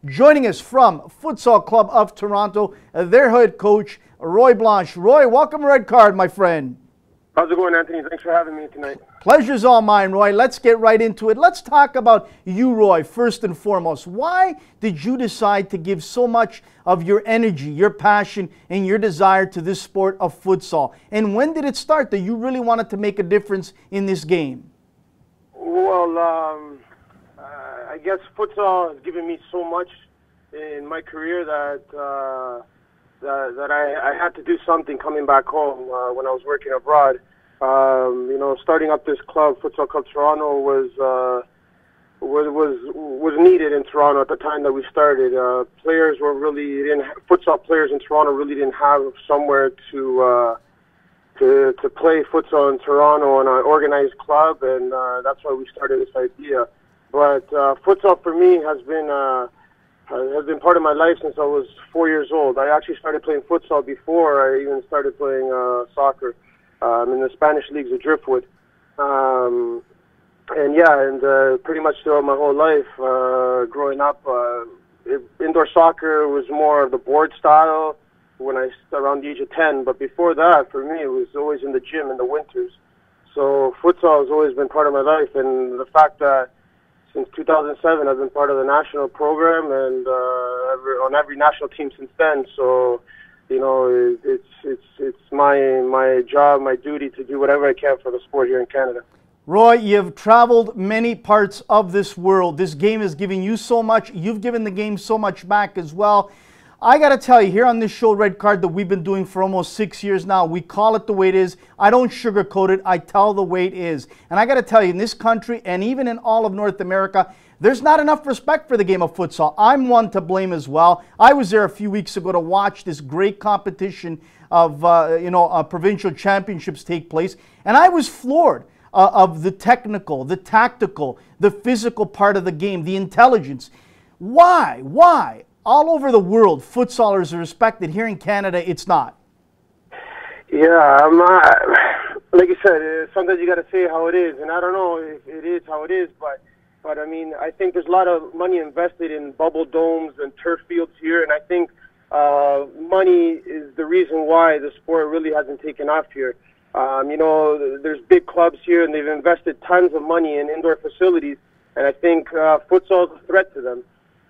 Joining us from Futsal Club of Toronto, their head coach, Roy Blanche. Roy, welcome Red Card, my friend. How's it going, Anthony? Thanks for having me tonight. Pleasure's all mine, Roy. Let's get right into it. Let's talk about you, Roy, first and foremost. Why did you decide to give so much of your energy, your passion, and your desire to this sport of futsal? And when did it start that you really wanted to make a difference in this game? Well, I guess futsal has given me so much in my career that I had to do something coming back home when I was working abroad. You know, starting up this club, Futsal Club Toronto, was needed in Toronto at the time that we started. Players were really futsal players in Toronto really didn't have somewhere to play futsal in Toronto in an organized club, and that's why we started this idea. But futsal for me has been part of my life since I was 4 years old. I actually started playing futsal before I even started playing soccer in the Spanish leagues of Driftwood. And pretty much throughout my whole life, growing up, indoor soccer was more of the board style when I around the age of 10. But before that, for me, it was always in the gym in the winters. So futsal has always been part of my life, and the fact that since 2007, I've been part of the national program and on every national team since then. So, you know, it's my job, my duty to do whatever I can for the sport here in Canada. Roy, you've traveled many parts of this world. This game is giving you so much. You've given the game so much back as well. I got to tell you, here on this show, Red Card, that we've been doing for almost 6 years now, we call it the way it is. I don't sugarcoat it. I tell the way it is. And I got to tell you, in this country and even in all of North America, there's not enough respect for the game of futsal. I'm one to blame as well. I was there a few weeks ago to watch this great competition of, provincial championships take place. And I was floored of the technical, the tactical, the physical part of the game, the intelligence. Why? All over the world, futsalers are respected. Here in Canada, it's not. Yeah, like you said, sometimes you got to say how it is, and I don't know if it is how it is, but I mean, I think there's a lot of money invested in bubble domes and turf fields here, and I think money is the reason why the sport really hasn't taken off here. You know, there's big clubs here, and they've invested tons of money in indoor facilities, and I think futsal is a threat to them.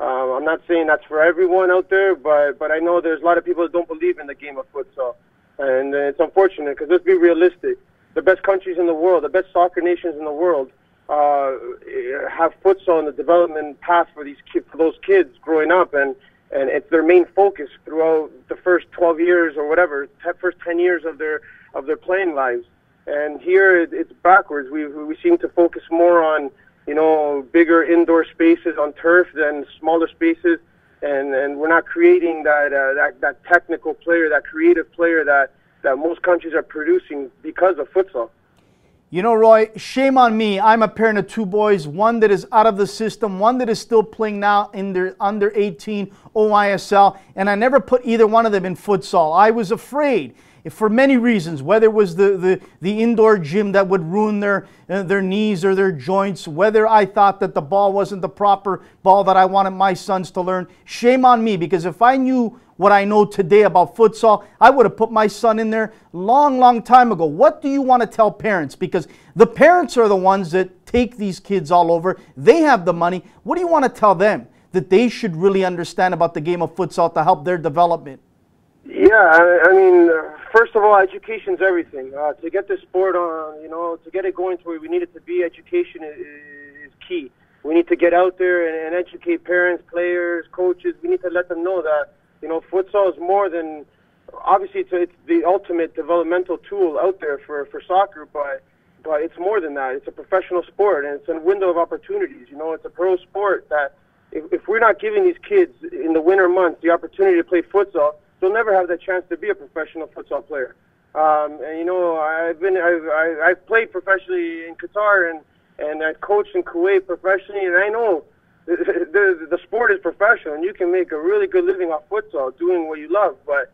I'm not saying that's for everyone out there, but I know there's a lot of people that don't believe in the game of futsal. And it's unfortunate because let's be realistic. The best countries in the world, the best soccer nations in the world have futsal in the development path for those kids growing up. And it's their main focus throughout the first 12 years or whatever, first 10 years of their playing lives. And here it's backwards. We seem to focus more on, you know, bigger indoor spaces on turf than smaller spaces, and we're not creating that technical player, that creative player that most countries are producing because of futsal. You know, Roy, shame on me. I'm a parent of two boys, one that is out of the system, one that is still playing now in their under 18 OISL, and I never put either one of them in futsal. I was afraid, for many reasons, whether it was the indoor gym that would ruin their knees or their joints, whether I thought that the ball wasn't the proper ball that I wanted my sons to learn. Shame on me, because if I knew what I know today about futsal, I would have put my son in there long time ago. What do you want to tell parents? Because the parents are the ones that take these kids all over. They have the money. What do you want to tell them that they should really understand about the game of futsal to help their development? Yeah, I mean, first of all, education's everything. To get this sport on, you know, to get it going to where we need it to be, education is key. We need to get out there and educate parents, players, coaches. We need to let them know that, you know, futsal is more than, obviously it's the ultimate developmental tool out there for soccer, but it's more than that. It's a professional sport, and it's a window of opportunities. You know, it's a pro sport that if we're not giving these kids in the winter months the opportunity to play futsal, they'll never have that chance to be a professional futsal player. And you know, I've played professionally in Qatar and I coached in Kuwait professionally, and I know the sport is professional, and you can make a really good living off futsal doing what you love. But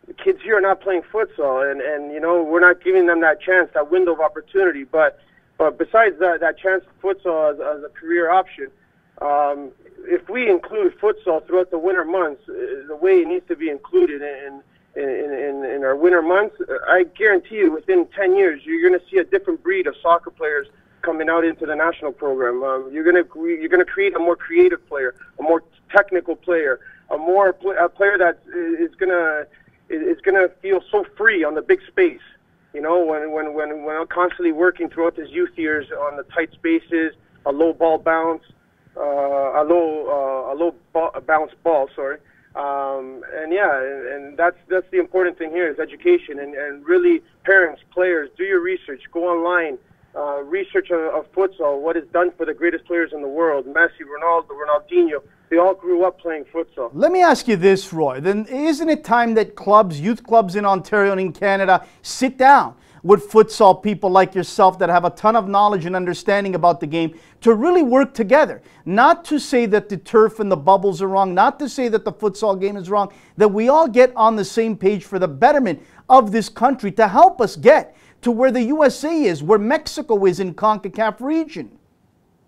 the kids here are not playing futsal, and you know, we're not giving them that chance, that window of opportunity. But besides that chance for futsal as a career option, if we include futsal throughout the winter months, the way it needs to be included in our winter months, I guarantee you within 10 years you're going to see a different breed of soccer players coming out into the national program. You're going to create a more creative player, a more technical player, a player that is going to feel so free on the big space. You know, when constantly working throughout his youth years on the tight spaces, a low ball bounce, a low bounce ball. Sorry. And that's the important thing here is education and really parents, players, do your research, go online, research of futsal, what is done for the greatest players in the world, Messi, Ronaldo, Ronaldinho. They all grew up playing futsal. Let me ask you this, Roy. Then isn't it time that clubs, youth clubs in Ontario and in Canada, sit down with futsal people like yourself that have a ton of knowledge and understanding about the game to really work together? Not to say that the turf and the bubbles are wrong, not to say that the futsal game is wrong, that we all get on the same page for the betterment of this country to help us get to where the USA is, where Mexico is in CONCACAF region.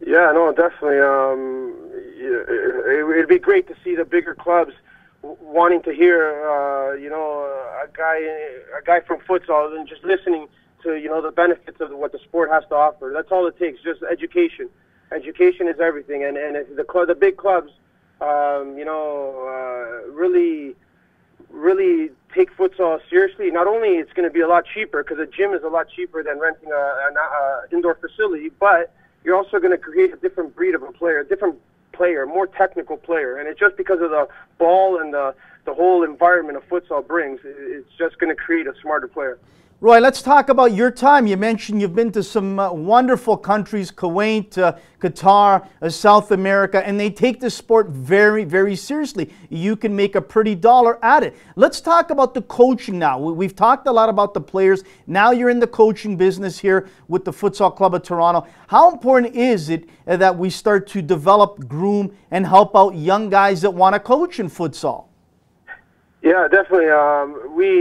Yeah, no, definitely. It'd be great to see the bigger clubs wanting to hear, a guy from futsal and just listening to, the benefits of what the sport has to offer. That's all it takes, just education. Education is everything, and if the big clubs, really take futsal seriously. Not only it's going to be a lot cheaper because a gym is a lot cheaper than renting an indoor facility, but you're also going to create a different breed of a player, a different player, more technical player. And it's just because of the ball and the whole environment of futsal brings, it's just going to create a smarter player. Roy, let's talk about your time. You mentioned you've been to some wonderful countries, Kuwait, Qatar, South America, and they take the sport very, very seriously. You can make a pretty dollar at it. Let's talk about the coaching now. We've talked a lot about the players. Now you're in the coaching business here with the Futsal Club of Toronto. How important is it that we start to develop, groom, and help out young guys that want to coach in futsal? Yeah, definitely.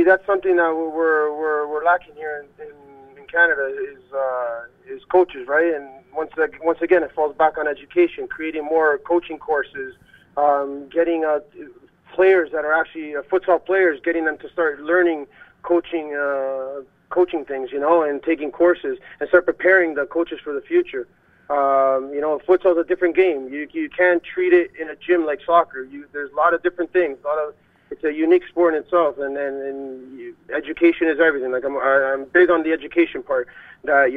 That's something that we're lacking here in Canada is coaches, right? And once again, it falls back on education, creating more coaching courses, getting players that are actually futsal players, getting them to start learning coaching things, and taking courses and start preparing the coaches for the future. Futsal is a different game. You can't treat it in a gym like soccer. There's a lot of different things, it's a unique sport in itself, and education is everything. Like I'm big on the education part. That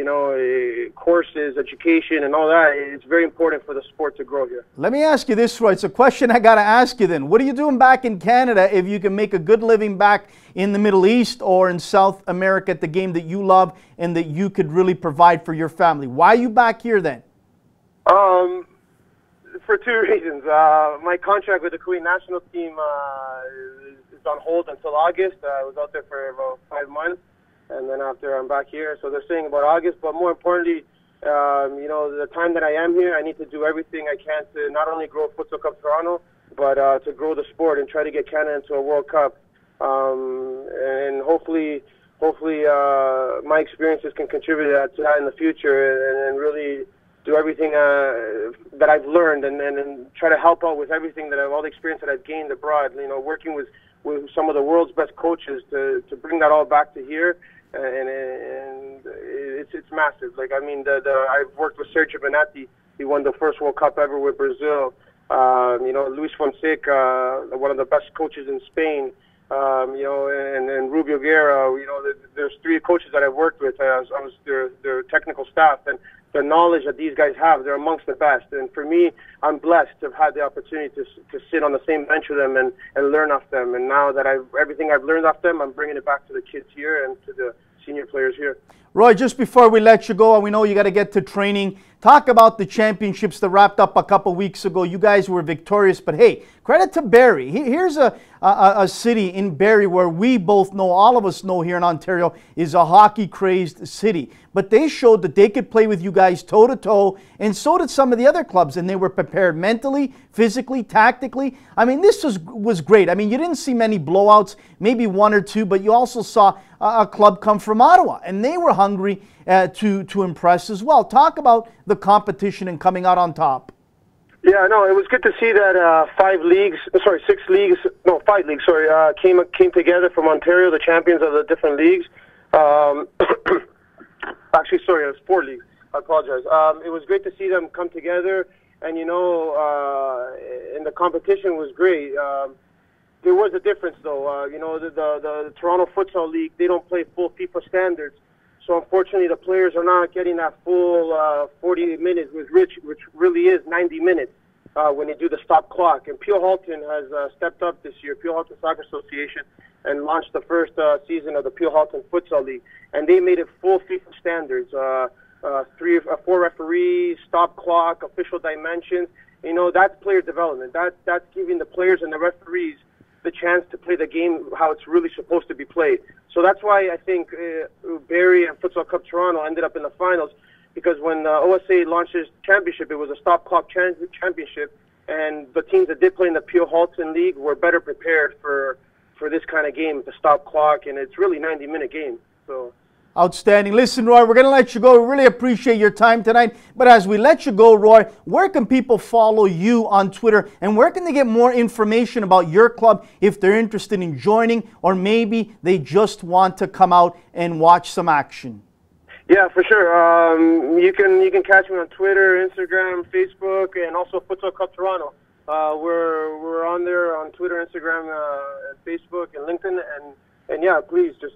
courses, education, and all that. It's very important for the sport to grow here. Let me ask you this, Roy. It's a question I got to ask you. Then, what are you doing back in Canada if you can make a good living back in the Middle East or in South America at the game that you love and that you could really provide for your family? Why are you back here then? For two reasons. My contract with the Kuwait national team is on hold until August. I was out there for about 5 months, and then after I'm back here. So they're saying about August. But more importantly, the time that I am here, I need to do everything I can to not only grow Futsal Club Toronto, but to grow the sport and try to get Canada into a World Cup. And hopefully, my experiences can contribute to that in the future, and really do everything that I've learned and try to help out with everything all the experience that I've gained abroad. Working with some of the world's best coaches to bring that all back to here, and it's massive. I've worked with Sergio Benetti. He won the first World Cup ever with Brazil. Luis Fonseca, one of the best coaches in Spain. And Rubio Guerra. There's 3 coaches that I've worked with. I was their technical staff, and the knowledge that these guys have, they're amongst the best. And for me, I'm blessed to have had the opportunity to sit on the same bench with them and learn off them. And now that everything I've learned off them, I'm bringing it back to the kids here and to the senior players here. Roy, just before we let you go, and we know you got to get to training, talk about the championships that wrapped up a couple weeks ago. You guys were victorious, but hey, credit to Barrie. Here's a city in Barrie where we both know, all of us know here in Ontario, is a hockey-crazed city. But they showed that they could play with you guys toe-to-toe, and so did some of the other clubs, and they were prepared mentally, physically, tactically. I mean, this was great. I mean, you didn't see many blowouts, maybe 1 or 2, but you also saw a club come from Ottawa, and they were hungry to impress as well. Talk about the competition and coming out on top. Yeah, no, it was good to see that 5 leagues, sorry, 6 leagues, no, 5 leagues, sorry, came together from Ontario, the champions of the different leagues. Actually, sorry, it was 4 leagues. I apologize. It was great to see them come together, and and the competition was great. There was a difference, though. The Toronto Futsal League, they don't play full FIFA standards. So unfortunately, the players are not getting that full 40 minutes, which really is 90 minutes when they do the stop clock. And Peel Halton has stepped up this year, Peel Halton Soccer Association, and launched the first season of the Peel Halton Futsal League. And they made it full FIFA standards, 4 referees, stop clock, official dimensions. That's player development. That's giving the players and the referees the chance to play the game how it's really supposed to be played. So that's why I think Barrie and Futsal Cup Toronto ended up in the finals, because when OSA launched its championship, it was a stop clock championship, and the teams that did play in the Peel Halton League were better prepared for this kind of game, the stop clock, and it's really 90-minute game. So. Outstanding. Listen, Roy, we're going to let you go. We really appreciate your time tonight. But as we let you go, Roy, where can people follow you on Twitter? And where can they get more information about your club if they're interested in joining, or maybe they just want to come out and watch some action? Yeah, for sure. You can catch me on Twitter, Instagram, Facebook, and also Futsal Cup Toronto. We're on there on Twitter, Instagram, and Facebook, and LinkedIn. And yeah, please just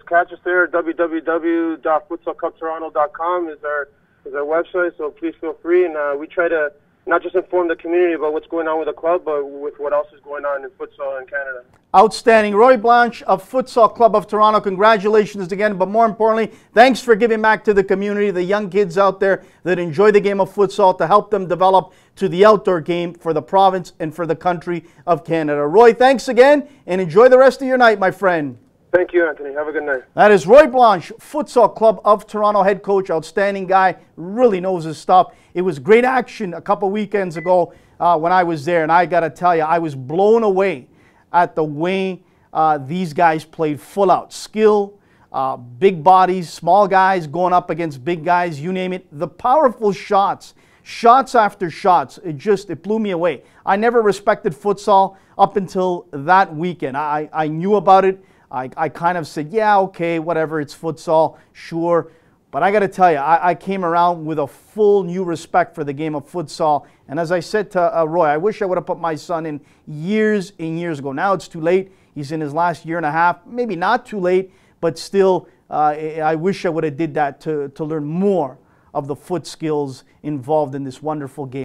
catch us there. www.futsalcuptoronto.com is our website, so please feel free. And we try to not just inform the community about what's going on with the club, but with what else is going on in futsal in Canada. Outstanding. Roy Blanche of Futsal Club of Toronto, congratulations again. But more importantly, thanks for giving back to the community, the young kids out there that enjoy the game of futsal, to help them develop to the outdoor game for the province and for the country of Canada. Roy, thanks again, and enjoy the rest of your night, my friend. Thank you, Anthony. Have a good night. That is Roy Blanche, Futsal Club of Toronto head coach. Outstanding guy, really knows his stuff. It was great action a couple weekends ago when I was there, and I got to tell you, I was blown away at the way these guys played full out. Skill, big bodies, small guys going up against big guys, you name it. The powerful shots, shots after shots, it blew me away. I never respected futsal up until that weekend. I knew about it. I kind of said, yeah, okay, whatever, it's futsal, sure. But I got to tell you, I came around with a full new respect for the game of futsal. And as I said to Roy, I wish I would have put my son in years and years ago. Now it's too late. He's in his last year and a half. Maybe not too late, but still, I wish I would have did that to learn more of the foot skills involved in this wonderful game.